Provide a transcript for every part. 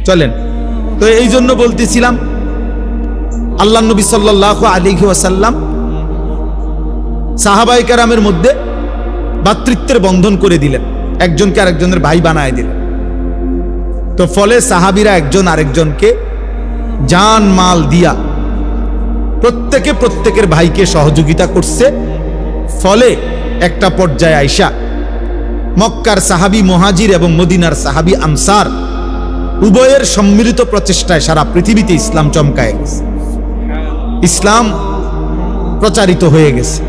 চলেন। তো এই জন্য বলতেছিলাম, আল্লাহ নবী সাল্লাল্লাহু আলাইহি ওয়াসাল্লাম সাহাবায়ে কেরামের মধ্যে ভ্রাতৃত্বের বন্ধন করে দিলেন, একজনকে আরেকজনের ভাই বানায় দিলেন। তো ফলে সাহাবীরা একজন আরেকজনকে জান মাল দিয়া প্রত্যেকে প্রত্যেকের ভাইকে সহযোগিতা করছে। ফলে একটা পর্যায়ে আইসা মক্কার সাহাবী মুহাজির এবং মদিনার সাহাবী আনসার উভয়ের সম্মিলিত প্রচেষ্টায় সারা পৃথিবীতে ইসলাম চমকায় গেছে, ইসলাম প্রচারিত হয়ে গেছে।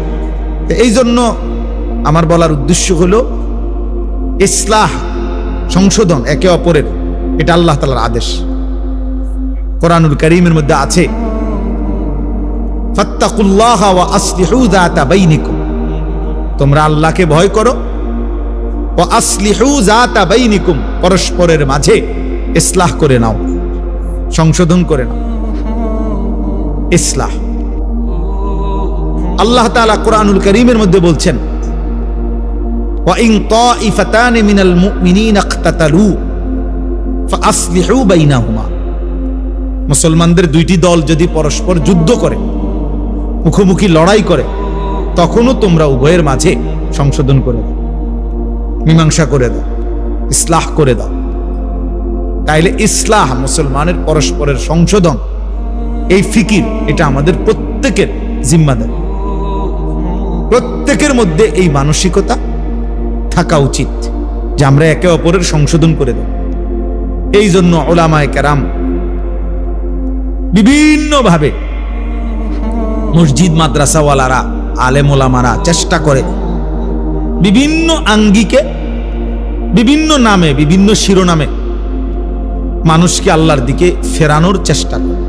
এই জন্য আমার বলার উদ্দেশ্য হলো, ইসলাহ, সংশোধন একে অপরের, এটা আল্লাহ তাআলার আদেশ। কোরআনুল কারীমের মধ্যে আছে, ফাত্তাকুল্লাহ ওয়া আসলিহু যাতা বাইনিকুম, তোমরা আল্লাহকে ভয় করো, ওয়া আসলিহু যাতা বাইনিকুম, পরস্পরের মাঝে ইসলাহ করে নাও, সংশোধন করে নাও। ইসলাহ আল্লাহ তাআলা কোরআনুল কারীমের মধ্যে বলছেন, ওয়া ইন তাইফাতানি মিনাল মুমিনিনা ইখতাতালু ফাআসলিহু বাইনাহুমা, মুসলমানদের দুইটি দল যদি পরস্পর যুদ্ধ করে, মুখোমুখি লড়াই করে, তখনও তোমরা উভয়ের মাঝে সংশোধন করে দাও, মীমাংসা করে দাও, ইসলাহ করে দাও। তাইলে ইসলাহ, মুসলমানের পরস্পরের সংশোধন, এই ফিকির, এটা আমাদের প্রত্যেকের জিম্মাদারি। প্রত্যেকের মধ্যে এই মানসিকতা থাকা উচিত যে আমরা একে অপরের সংশোধন করে দেব। এই জন্য উলামায়ে কেরাম বিভিন্নভাবে, মসজিদ মাদ্রাসাওয়ালারা, আলেম ওলামারা চেষ্টা করে বিভিন্ন আঙ্গিকে, বিভিন্ন নামে, বিভিন্ন শিরোনামে মানুষকে আল্লাহর দিকে ফেরানোর চেষ্টা করে।